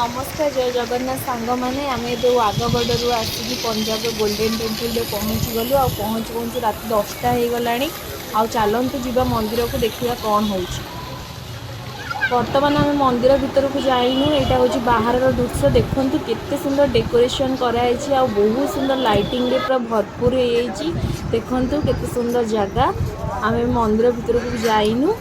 नमस्कार जय जगन्नाथ सांग मैंने आम ए आगगड़ू आसिक पंजाब गोल्डेन टेम्पल पहुँची गलु आ पहुँचु पहुँचु रात 10टा हो गलानी। आ चलतु जीवा मंदिर को देखा कौन हो। बर्तमान आम मंदिर भितर को जाइनु। यहाँ हूँ बाहर दृश्य देखु केते सुंदर डेकोरेशन कराई आ बहुत सुंदर लाइटिंग रे पूरा भरपूर हो देखु केते सुंदर जगह। आम मंदिर भितर को जाइनु।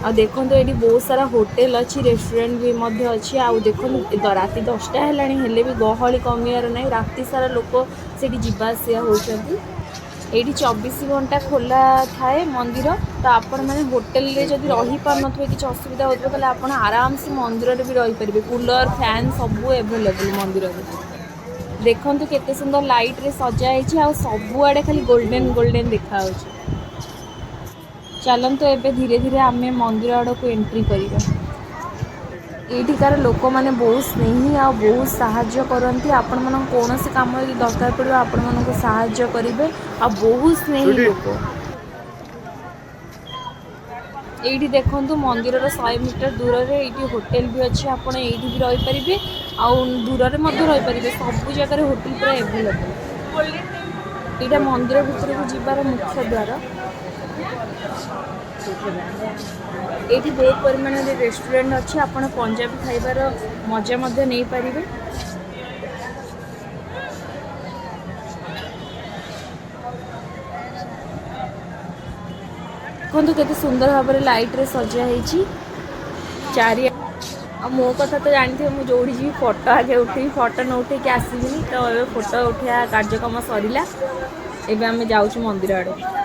आ देखो ये बहुत सारा होटेल अच्छी रेस्टोरेंट भी अच्छी। आ देखो रात 10टा है भी गहली कमियार ना राति सारा लोक से जावासिया होती। ये 24 घंटा खोला थाए मंदिर। तो आपण मैंने होटेल रे जदि रही पार न कि असुविधा होता है आप आराम से मंदिर रे भी रही पारे। कूलर फैन सब एभेलेबल मंदिर में। देखो केते सुंदर लाइट रे सजाई आ सबुआड़े खाली गोल्डन गोल्डन देखा। चलते एवं धीरे धीरे आम मंदिर आड़ को एंट्री करवा। एठिकार लोक मैंने बहुत स्नेही आ बहुत साहाय्य करती। आपण मन कौन कम दरकार पड़ो आपण मन को साहाय्य करेंगे आ बहुत स्नेही लोक। ये देखु मंदिर 100 मीटर दूर में ये होटेल भी अच्छी। आपड़ ये भी रही पारे आ दूर में रही पारे सब जगह होटेल पूरा एभेलेबल। यहाँ मंदिर भीतर को जीवार मुख्य द्वार। ये बहुत परिमाण रेस्टोरेंट अच्छी। आपड़ पंजाबी खाइबार मजा नहीं पारे। देखो केते सुंदर भाव में लाइट रे सजा है चारि। मो कथा तो जानते मुझे जोड़ी जी फोटो आगे उठे फोटो न उठे आसबिनी। तो ये फोटो उठा कार्यक्रम सरला। एवं आम जाऊँ मंदिर आड़े।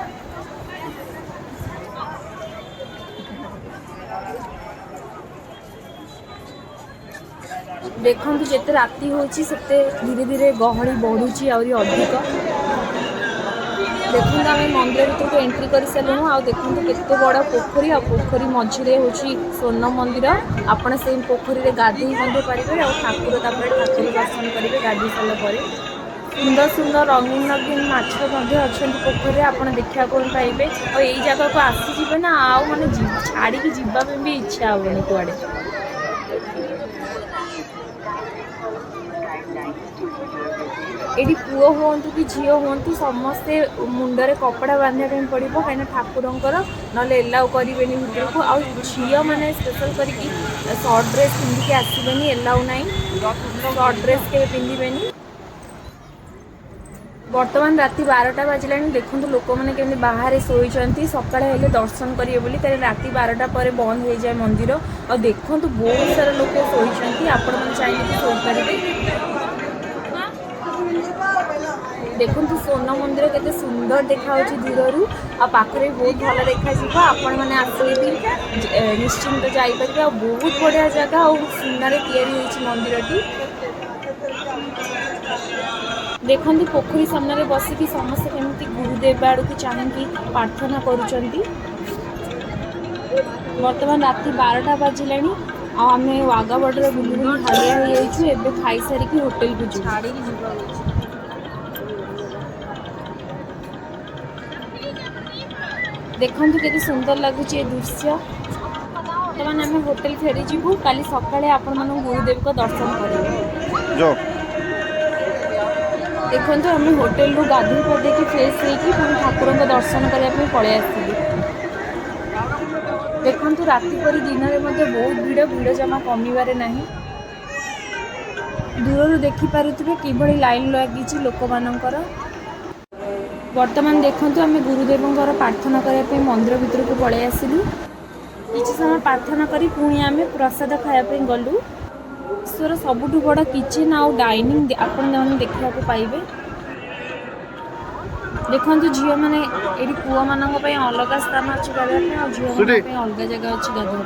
देखो जिते राति होती धीरे धीरे गहली बढ़ुची आहरी अधिक। देखो आम मंदिर भर को एंट्री कर सारूँ। आ देखो केते बड़ा पोखरी आ पोखरी मझिरे हूँ स्वर्ण मंदिर। आपड़ से पोखरी में गाधई पारे आ ठाकुर ठाकुर दर्शन करेंगे गाधई सारापर। सुंदर सुंदर रंगीन रंगीन माछ अच्छा पोखरी आप देखा पाइबे। और यही जगह को आसीजे ना आ माने छाड़ी जावाई भी इच्छा हेनी कुआड़े। ये पुओ हूँ कि झील हूँ समस्ते मुंडे कपड़ा बांधा पड़ो कहीं ठाकुरंकर ना एलाउ करें भितर को। आ झील मैंने स्पेशल करके सर्ट ड्रेस पिंधिकी आसबे एलाउ ना सर्ट ड्रेस के पिंधे। बर्तमान राति 12टा बाजिला। देखो लोक मैंने केमती बाहर शोती सका दर्शन करेंगे बोली कहीं राति 12टा पर बंद हो जाए मंदिर। और देखो बहुत सारा लोक शोती आपण मैंने चाहिए शोपारे। देखो स्वर्ण मंदिर केते सुंदर देखा दूर आ पाखरे बहुत भल देखा। आपण मैंने आसले भी निश्चिंत जापर। आ बहुत बढ़िया जगह आ सुंदर या मंदिरटी। देखो पोखरी सामने बसिकी समस्त केमती गुरुदेव आड़ को चाहिए प्रार्थना करुँच। बर्तमान राति 12टा बाजिला। आम वागा बॉर्डर बुली बुली हालिया हो जाइए। एवं खाई सारिकी होटेल को छाड़ी। देखो केते सुंदर लगुच दृश्य। बर्तमान आम होटेल फेरी जीवु। काली सकाळे आपण मानू गुरुदेव को दर्शन करेंगे। देखो आम होटेल रू गाधोई पाधे फ्रेश होकर ठाकुर को दर्शन करने पलि आसलु। देखो राति पर दिन में बहुत भीड़ भीड़ जमा कमिबार ना। दूर देखिपे कि लाइन लगी लोक मानकर। बर्तमान देखो आम गुरुदेव प्रार्थना करने मंदिर भीतर को पलि आसलु। किसी समय प्रार्थना करी पुणी आम प्रसाद खायापी गलु। ईश्वर सबुठ बड़ किचेन आउ डाइनिंग आपण देखा पाइबे। देखो झील मैंने ये पुओ मान अलग स्थान अच्छी गाधा झील अलग जगह अच्छी गाधा।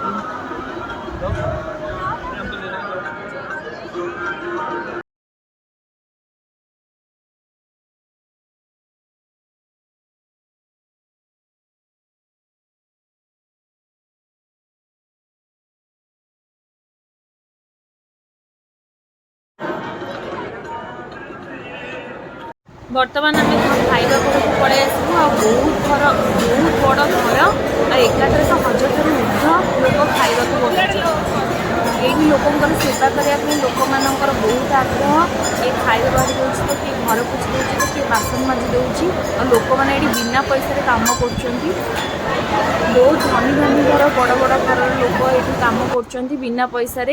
बर्तमान आम खाइबा घर को पलि आसलु। बहुत बड़ घर एकाथर 1000 ऊर्ध्व लोक खाइबा बस। ये लोकंर सेवा करने लोक मानकर बहुत आग्रह ये खाଇବା बाहरी दूसरी तो किए घर पोछि दूसरी तो किए बासन माजी दूसरी और लोक मैंने ये बिना पैसा काम कर बहुत धनी धनी घर बड़ बड़ घर लोक ये काम कर बिना पैसा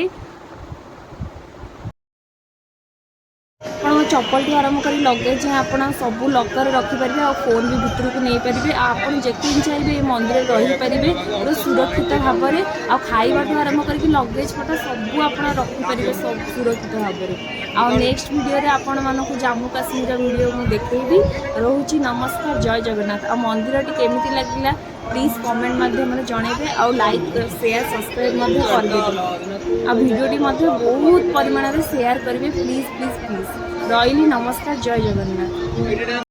ଆପଣ ଚପଲଠୁ ଆରମ୍ଭ କରି ଲଗେଜ୍ ଯାଏଁ ଆପଣ ସବୁ ଲକରରେ ରଖିପାରିବେ ଆଉ ଫୋନ୍ ବି ଭିତରକୁ ନେଇପାରିବେ ଆଉ ଆପଣ ଯେତିକି ଚାହିଁବେ ଏ ମନ୍ଦିରରେ ରହିପାରିବେ ପୁରା ସୁରକ୍ଷିତ ଭାବରେ ଆଉ ଖାଇବାଠୁ ଆରମ୍ଭ କରିକି ଲଗେଜ୍ ପଟା ସବୁ ଆପଣ ରଖିପାରିବେ ସବୁ ସୁରକ୍ଷିତ ଭାବରେ ଆଉ ନେକ୍ସଟ ଭିଡ଼ିଓରେ ଆପଣମାନଙ୍କୁ ଜାମ୍ମୁ କାଶ୍ମୀରର ଭିଡ଼ିଓ ମୁଁ ଦେଖେଇବି। ରହୁଛି ନମସ୍କାର, ଜୟ ଜଗନ୍ନାଥ। ଆଉ ମନ୍ଦିରଟି କେମିତି ଲାଗିଲା प्लीज कमेंट माध्यम जनइबे और लाइक शेयर सब्सक्राइब करेंगे आ भिडियोटी बहुत परिमाण में शेयर करेंगे प्लीज प्लीज प्लीज रही। नमस्कार, जय जगन्नाथ।